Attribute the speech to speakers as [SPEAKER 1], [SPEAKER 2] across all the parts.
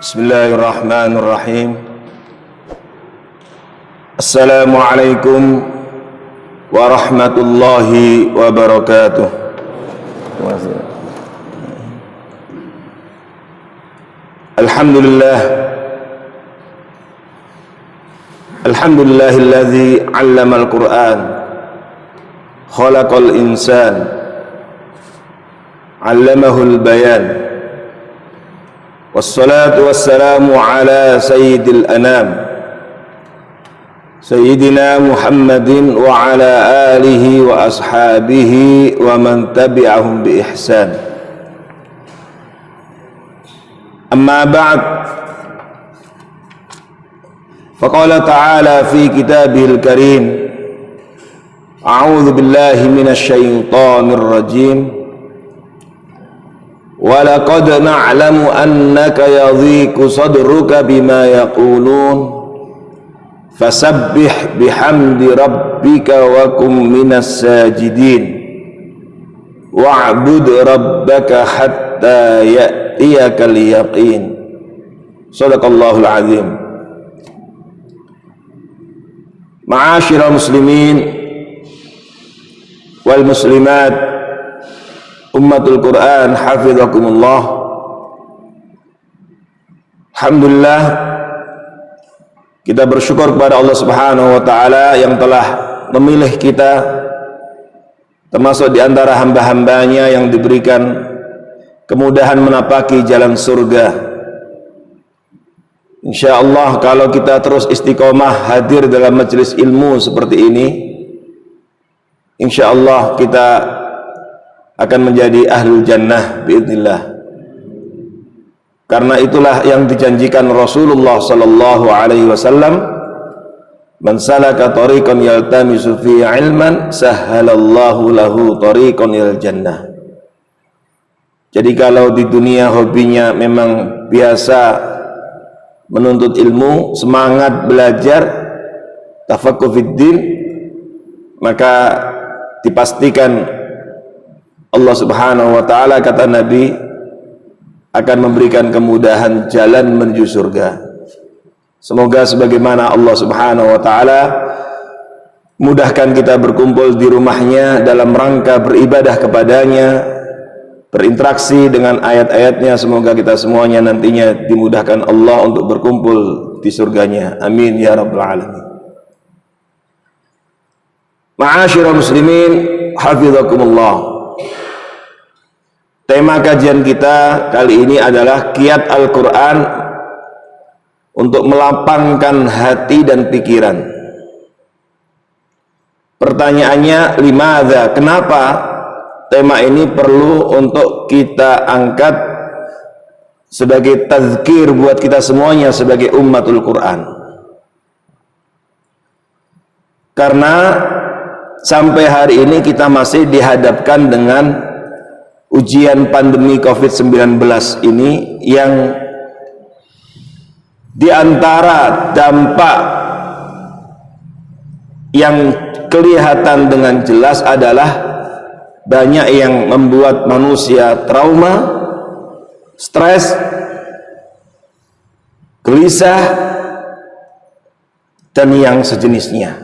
[SPEAKER 1] Bismillahirrahmanirrahim. Assalamualaikum warahmatullahi wabarakatuh. Alhamdulillah. Alhamdulillahilladzi 'allamal Qur'an, khalaqal insan, 'allamahul bayan. Wassalatu wassalamu ala sayyidil anam, sayyidina Muhammadin wa ala alihi wa ashabihi wa man tabi'ahum bi ihsan. Amma ba'd, faqala ta'ala fi kitabihil karim, a'udzu billahi minasy syaithanir rajim. Walaqad na'lamu annaka yadhiqu sadruka bima yaqulun fasabbih bihamdi rabbika wa kum minas sajidin wa'bud rabbaka hatta ya'tiyakal yaqin. Shadaqallahul azim. Ma'asyiral muslimin wal muslimat, ummatul Quran, hafizakumullah. Alhamdulillah, kita bersyukur kepada Allah Subhanahu wa taala yang telah memilih kita termasuk di antara hamba-hambanya yang diberikan kemudahan menapaki jalan surga. Insyaallah kalau kita terus istiqomah hadir dalam majelis ilmu seperti ini, insyaallah kita akan menjadi ahlul jannah biidznillah. Karena itulah yang dijanjikan Rasulullah sallallahu alaihi wasallam, man salaka tariqan yaltamisu fi ilman sahhalallahu lahu tariqan ilal jannah. Jadi kalau di dunia hobinya memang biasa menuntut ilmu, semangat belajar, tafaqquh fiddin, maka dipastikan Allah Subhanahu wa taala, kata Nabi, akan memberikan kemudahan jalan menuju surga. Semoga sebagaimana Allah Subhanahu wa taala mudahkan kita berkumpul di rumahnya dalam rangka beribadah kepadanya, berinteraksi dengan ayat-ayatnya, semoga kita semuanya nantinya dimudahkan Allah untuk berkumpul di surganya. Amin ya rabbal alamin. Ma'asyiral muslimin, hafizakumullah. Tema kajian kita kali ini adalah kiat Al-Quran untuk melapangkan hati dan pikiran. Pertanyaannya, limadza? Kenapa tema ini perlu untuk kita angkat sebagai tazkir buat kita semuanya sebagai ummatul Quran? Karena sampai hari ini kita masih dihadapkan dengan ujian pandemi COVID-19 ini, yang diantara dampak yang kelihatan dengan jelas adalah banyak yang membuat manusia trauma, stres, gelisah, dan yang sejenisnya.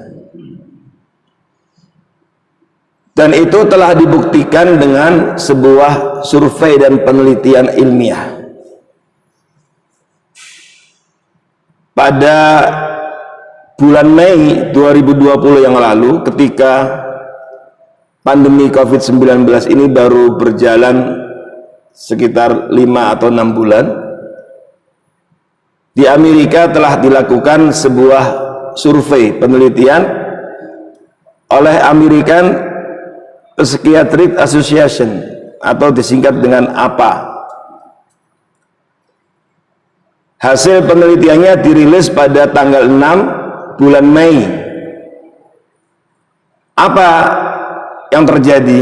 [SPEAKER 1] Dan itu telah dibuktikan dengan sebuah survei dan penelitian ilmiah. Pada bulan Mei 2020 yang lalu, ketika pandemi COVID-19 ini baru berjalan sekitar 5 atau 6 bulan, di Amerika telah dilakukan sebuah survei penelitian oleh American Psychiatric Association, atau disingkat dengan APA. Hasil penelitiannya dirilis pada tanggal 6 bulan Mei. Apa yang terjadi?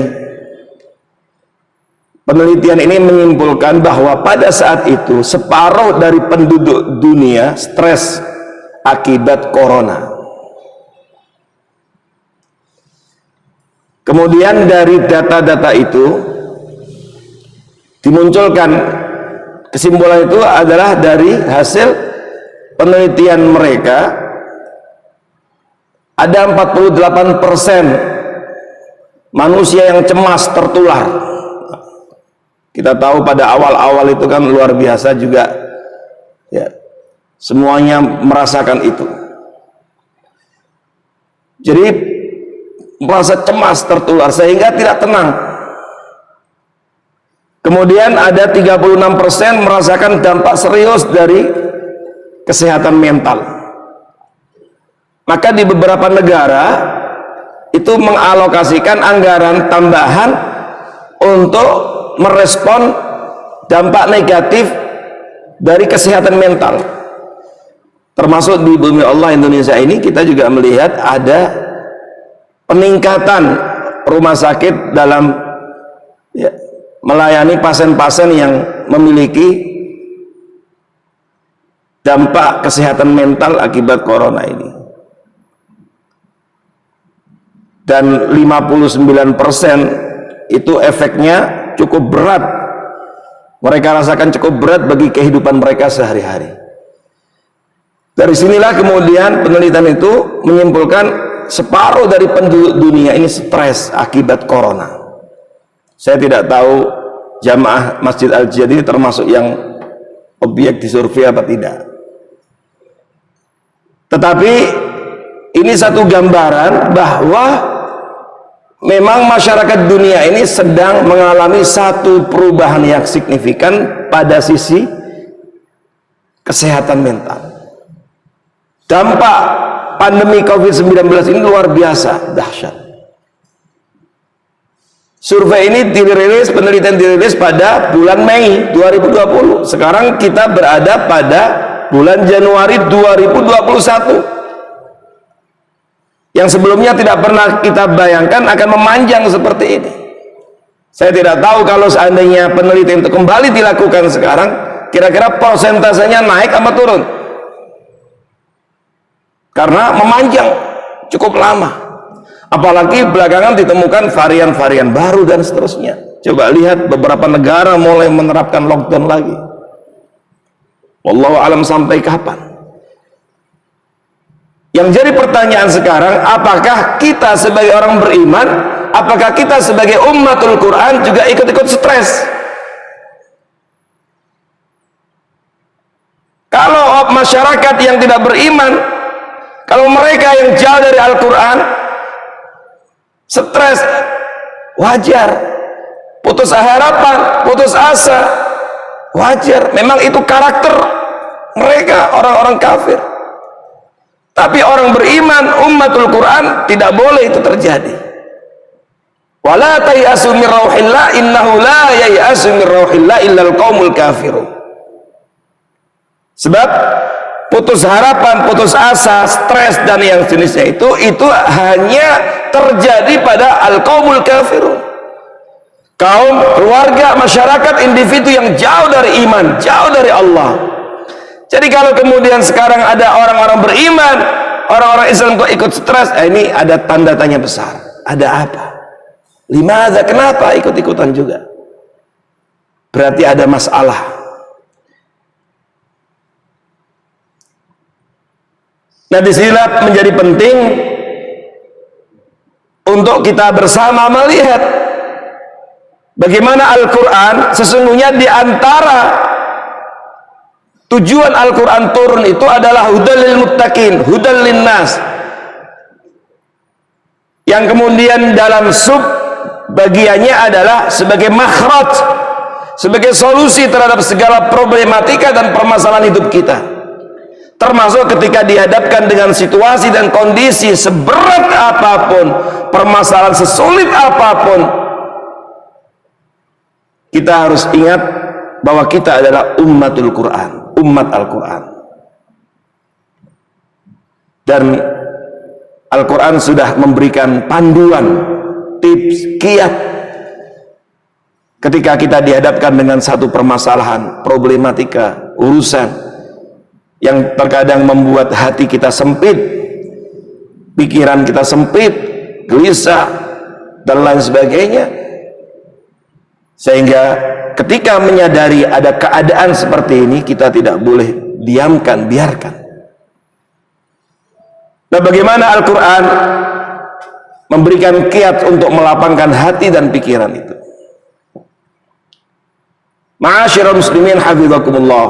[SPEAKER 1] Penelitian ini menyimpulkan bahwa pada saat itu separuh dari penduduk dunia stres akibat corona. Kemudian dari data-data itu dimunculkan kesimpulan itu adalah dari hasil penelitian mereka. Ada 48% manusia yang cemas tertular. Kita tahu pada awal-awal itu kan luar biasa juga ya, semuanya merasakan itu. Jadi merasa cemas tertular sehingga tidak tenang. Kemudian ada 36% merasakan dampak serius dari kesehatan mental. Maka di beberapa negara itu mengalokasikan anggaran tambahan untuk merespon dampak negatif dari kesehatan mental. Termasuk di bumi Allah Indonesia ini kita juga melihat ada peningkatan rumah sakit dalam ya, melayani pasien-pasien yang memiliki dampak kesehatan mental akibat corona ini. Dan 59% itu efeknya cukup berat, mereka rasakan cukup berat bagi kehidupan mereka sehari-hari. Dari sinilah kemudian penelitian itu menyimpulkan separuh dari penduduk dunia ini stres akibat corona. Saya tidak tahu jamaah Masjid Al-Jihad ini termasuk yang objek disurvei apa tidak, tetapi ini satu gambaran bahwa memang masyarakat dunia ini sedang mengalami satu perubahan yang signifikan pada sisi kesehatan mental. Dampak pandemi COVID-19 ini luar biasa dahsyat. Survei ini dirilis, penelitian dirilis pada bulan Mei 2020. Sekarang kita berada pada bulan Januari 2021. Yang sebelumnya tidak pernah kita bayangkan akan memanjang seperti ini. Saya tidak tahu kalau seandainya penelitian itu kembali dilakukan sekarang, kira-kira persentasenya naik atau turun, karena memanjang cukup lama. Apalagi belakangan ditemukan varian-varian baru dan seterusnya. Coba lihat beberapa negara mulai menerapkan lockdown lagi. Wallahu alam sampai kapan. Yang jadi pertanyaan sekarang, apakah kita sebagai orang beriman, apakah kita sebagai ummatul Quran juga ikut-ikut stres? Kalau masyarakat yang tidak beriman, kalau mereka yang jauh dari Al-Quran stres, wajar. Putus harapan, putus asa, wajar. Memang itu karakter mereka, orang-orang kafir. Tapi orang beriman, ummatul Quran, tidak boleh itu terjadi. Wala tayasu min rauhillah innahu la yayasu min rauhillah illal qaumul kafirun. Sebab putus harapan, putus asa, stres dan yang jenisnya itu hanya terjadi pada al-qaumul kafirun. Kaum, keluarga, masyarakat, individu yang jauh dari iman, jauh dari Allah. Jadi kalau kemudian sekarang ada orang-orang beriman, orang-orang Islam kok ikut stres, ini ada tanda tanya besar. Ada apa? Limadza, kenapa ikut-ikutan juga? Berarti ada masalah. Nah, disinilah menjadi penting untuk kita bersama melihat bagaimana Al-Quran sesungguhnya di antara tujuan Al-Quran turun itu adalah hudal lil muttaqin, hudal lin nas, yang kemudian dalam sub bagiannya adalah sebagai makhraj, sebagai solusi terhadap segala problematika dan permasalahan hidup kita, termasuk ketika dihadapkan dengan situasi dan kondisi seberat apapun, permasalahan sesulit apapun, kita harus ingat bahwa kita adalah ummatul Quran, umat Al-Quran, dan Al-Quran sudah memberikan panduan, tips, kiat ketika kita dihadapkan dengan satu permasalahan, problematika, urusan yang terkadang membuat hati kita sempit, pikiran kita sempit, gelisah dan lain sebagainya. Sehingga ketika menyadari ada keadaan seperti ini, kita tidak boleh diamkan, biarkan. Nah, bagaimana Al-Quran memberikan kiat untuk melapangkan hati dan pikiran itu? Ma'asyiral muslimin hafizakumullah,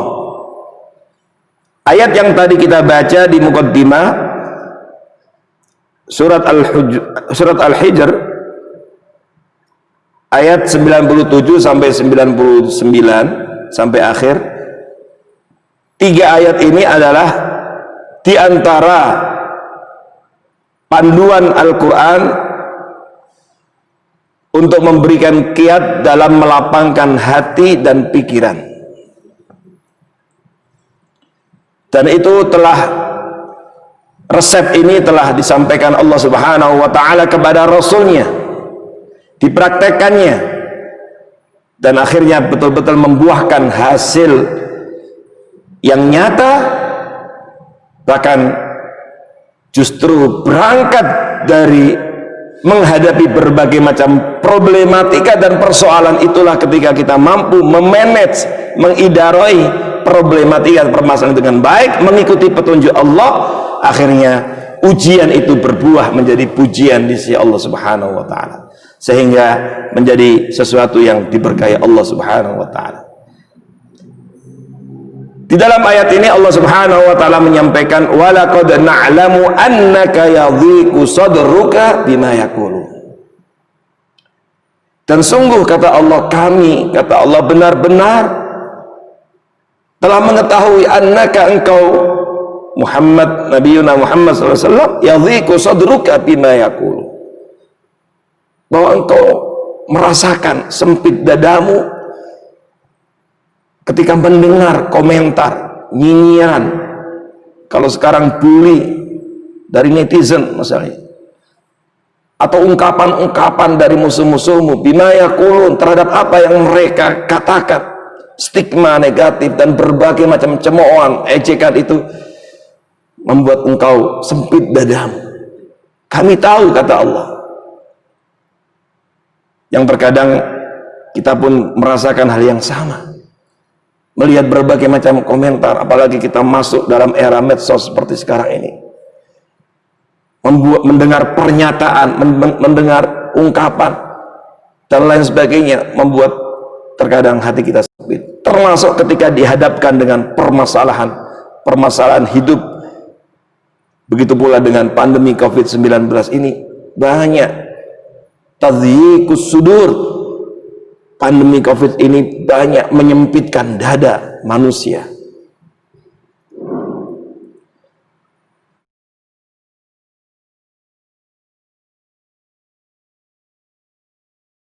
[SPEAKER 1] ayat yang tadi kita baca di muqaddimah surat Al-Hijr ayat 97 sampai 99 sampai akhir, 3 ayat ini adalah di antara panduan Al-Quran untuk memberikan kiat dalam melapangkan hati dan pikiran. Dan itu telah, resep ini telah disampaikan Allah Subhanahu wa ta'ala kepada Rasulnya, dipraktekkannya, dan akhirnya betul-betul membuahkan hasil yang nyata, bahkan justru berangkat dari menghadapi berbagai macam problematika dan persoalan itulah ketika kita mampu memanage, mengidarai problematika permasalahan dengan baik, mengikuti petunjuk Allah, akhirnya ujian itu berbuah menjadi pujian di sisi Allah Subhanahu wa ta'ala, sehingga menjadi sesuatu yang diberkahi Allah Subhanahu wa ta'ala. Di dalam ayat ini Allah Subhanahu wa ta'ala menyampaikan, walaqad na'lamu annaka yadhiqu sadruka bima yaqulu. Dan sungguh kata Allah, kami, kata Allah, benar-benar telah mengetahui annaka, engkau Muhammad, Nabiuna Muhammad SAW, yadhiqu sadruka bima yaqulu, bahwa engkau merasakan sempit dadamu ketika mendengar komentar, nyinyiran, kalau sekarang bully dari netizen misalnya, atau ungkapan-ungkapan dari musuh-musuhmu, bima yaqulun, terhadap apa yang mereka katakan, stigma negatif dan berbagai macam cemoohan, ejekan itu membuat engkau sempit dadamu. Kami tahu, kata Allah, yang terkadang kita pun merasakan hal yang sama, melihat berbagai macam komentar, apalagi kita masuk dalam era medsos seperti sekarang ini, mendengar pernyataan, mendengar ungkapan dan lain sebagainya, membuat terkadang hati kita sempit, termasuk ketika dihadapkan dengan permasalahan hidup. Begitu pula dengan pandemi COVID-19 ini, banyak tadyiqus sudur. Pandemi COVID ini banyak menyempitkan dada manusia.